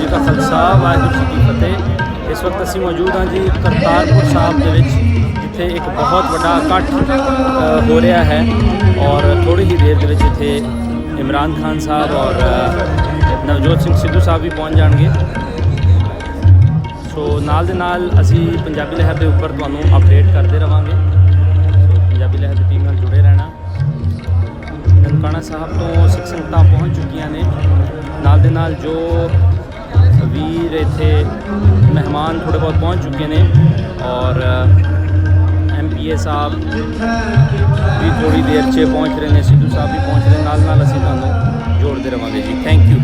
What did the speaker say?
जी का खालसा वाहिगुरू जी की फतेह। इस वक्त असी मौजूद हाँ जी करतारपुर साहब के जिथे एक बहुत बड़ा इकट्ठ हो रहा है और थोड़ी ही देर के इत्थे इमरान खान साहब और नवजोत सिंह सिद्धू साहब भी पहुँच जाएंगे। सो नाल दे नाल असी पंजाबी लहर के उपर तुहानूं अपडेट करते रहांगे। सो पंजाबी लहर की टीम नाल जुड़े रहना। ननकाना साहब तो सिख संगतां पहुँच चुकियां ने, नाल दे नाल जो वीर इत्थे मेहमान थोड़े बहुत पहुँच चुके हैं और MPA साहब भी थोड़ी देर च पहुँच रहे हैं, सिद्धू साहब भी पहुँच रहे हैं। नाल नाल असीं तुहानूं जोड़ते रहांगे जी। Thank you.